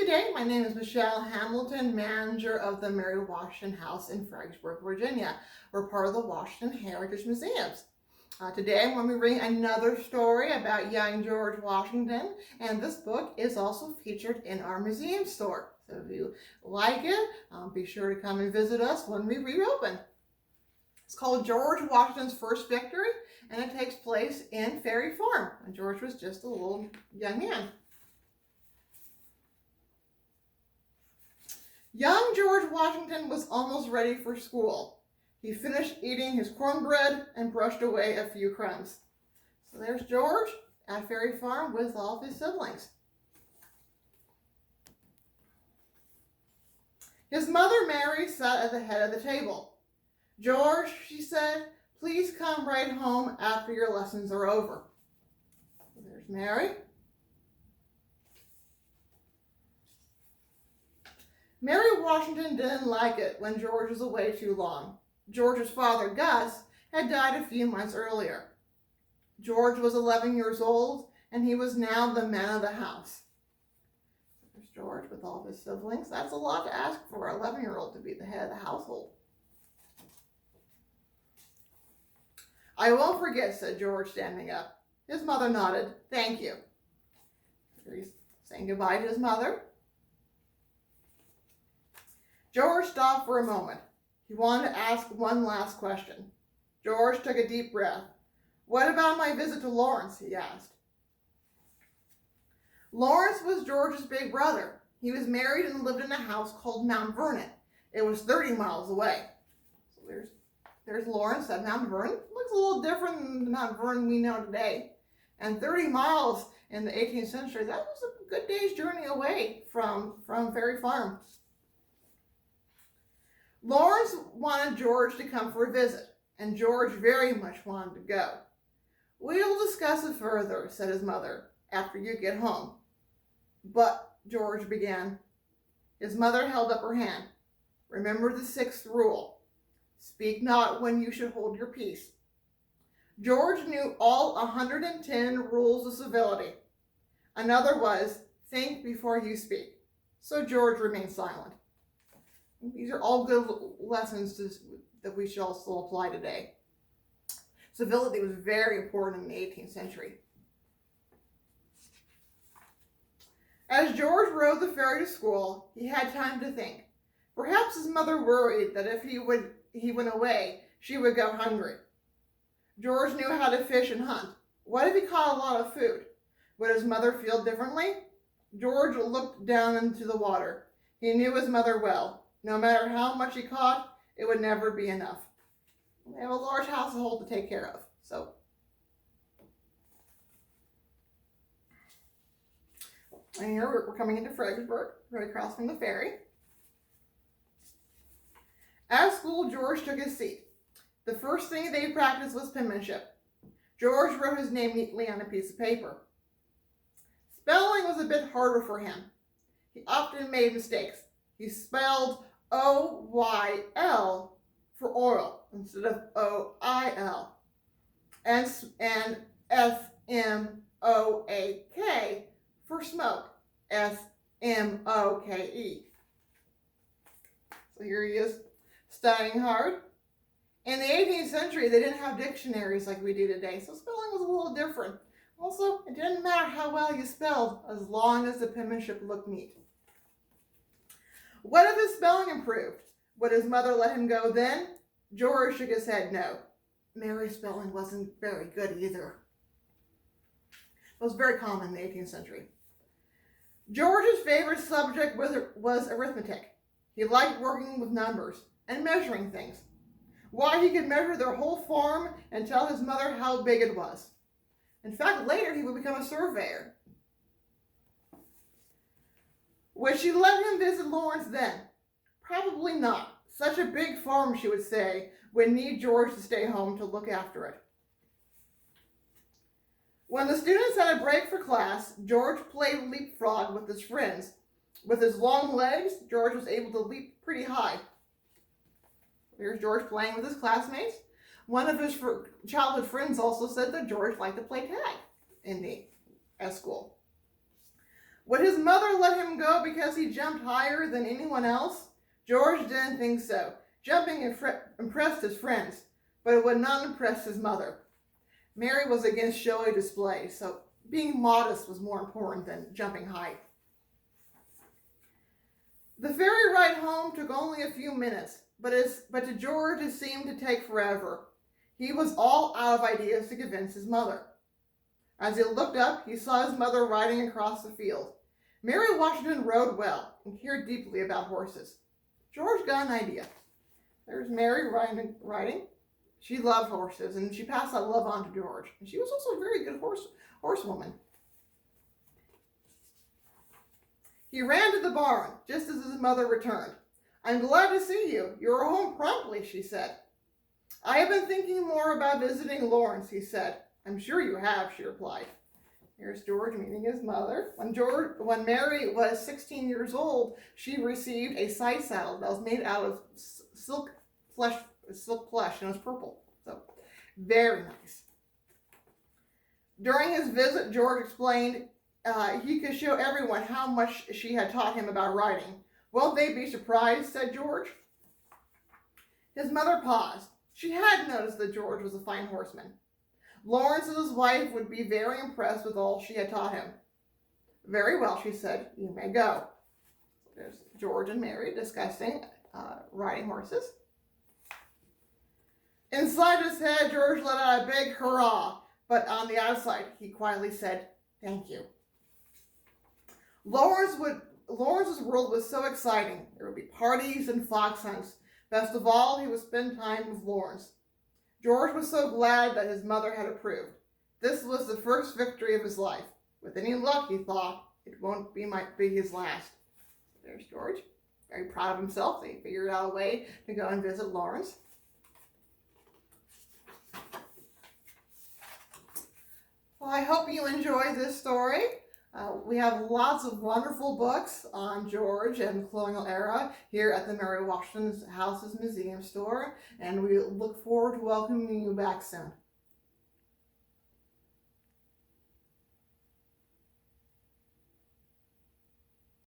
today. My name is Michelle Hamilton, manager of the Mary Washington House in Fredericksburg, Virginia. We're part of the Washington Heritage Museums. Today I'm going to be reading another story about young George Washington, and this book is also featured in our museum store. So if you like it, be sure to come and visit us when we reopen. It's called George Washington's First Victory, and it takes place in Ferry Farm, when George was just a little young man. Young George Washington was almost ready for school. He finished eating his cornbread and brushed away a few crumbs. So there's George at Ferry Farm with all of his siblings. His mother, Mary, sat at the head of the table. "George," she said, "please come right home after your lessons are over." So there's Mary. Mary Washington didn't like it when George was away too long. George's father, Gus, had died a few months earlier. George was 11 years old, and he was now the man of the house. There's George with all of his siblings. That's a lot to ask for an 11-year-old to be the head of the household. "I won't forget," said George, standing up. His mother nodded. "Thank you." He's saying goodbye to his mother. George stopped for a moment. He wanted to ask one last question. George took a deep breath. "What about my visit to Lawrence?" he asked. Lawrence was George's big brother. He was married and lived in a house called Mount Vernon. It was 30 miles away. So there's Lawrence at Mount Vernon. Looks a little different than the Mount Vernon we know today. And 30 miles in the 18th century, that was a good day's journey away from Ferry Farm. Lawrence wanted George to come for a visit, and George very much wanted to go. "We'll discuss it further," said his mother, "after you get home." "But," George began. His mother held up her hand. "Remember the 6th rule. Speak not when you should hold your peace." George knew all 110 rules of civility. Another was, think before you speak. So George remained silent. These are all good lessons that we should also apply today. Civility was very important in the 18th century. As George rode the ferry to school, he had time to think. Perhaps his mother worried that if he went away, she would go hungry. George knew how to fish and hunt. What if he caught a lot of food? Would his mother feel differently? George looked down into the water. He knew his mother well. No matter how much he caught, it would never be enough. They have a large household to take care of. And here we're coming into Fredericksburg, right across from the ferry. At school, George took his seat. The first thing they practiced was penmanship. George wrote his name neatly on a piece of paper. Spelling was a bit harder for him. He often made mistakes. He spelled O-Y-L for oil instead of O-I-L. And S-M-O-A-K for smoke. S-M-O-K-E. So here he is, studying hard. In the 18th century, they didn't have dictionaries like we do today, so spelling was a little different. Also, it didn't matter how well you spelled, as long as the penmanship looked neat. What if his spelling improved? Would his mother let him go then? George shook his head no. Mary's spelling wasn't very good either. It was very common in the 18th century. George's favorite subject was arithmetic. He liked working with numbers and measuring things. Why, he could measure their whole farm and tell his mother how big it was. In fact, later he would become a surveyor. Would she let him visit Lawrence then? Probably not. Such a big farm, she would say, would need George to stay home to look after it. When the students had a break for class, George played leapfrog with his friends. With his long legs, George was able to leap pretty high. Here's George playing with his classmates. One of his childhood friends also said that George liked to play tag at school. Would his mother let him go because he jumped higher than anyone else? George didn't think so. Jumping impressed his friends, but it would not impress his mother. Mary was against showy display, so being modest was more important than jumping high. The ferry ride home took only a few minutes, but to George it seemed to take forever. He was all out of ideas to convince his mother. As he looked up, he saw his mother riding across the field. Mary Washington rode well and cared deeply about horses. George got an idea. There's Mary riding. She loved horses, and she passed that love on to George. And she was also a very good horsewoman. He ran to the barn just as his mother returned. "I'm glad to see you. You're home promptly," she said. "I have been thinking more about visiting Lawrence," he said. "I'm sure you have," she replied. Here's George meeting his mother. When Mary was 16 years old, she received a side saddle that was made out of silk plush, and it was purple. So, very nice. During his visit, George explained he could show everyone how much she had taught him about riding. "Won't they be surprised?" said George. His mother paused. She had noticed that George was a fine horseman. Lawrence and his wife would be very impressed with all she had taught him. "Very well," she said. "You may go." There's George and Mary discussing riding horses. Inside his head, George let out a big hurrah, but on the outside, he quietly said, "Thank you." Lawrence's world was so exciting. There would be parties and fox hunts. Best of all, he would spend time with Lawrence. George was so glad that his mother had approved. This was the first victory of his life. With any luck, he thought, it might be his last. There's George, very proud of himself. They figured out a way to go and visit Lawrence. Well, I hope you enjoyed this story. We have lots of wonderful books on George and the colonial era here at the Mary Washington House's Museum Store, and we look forward to welcoming you back soon.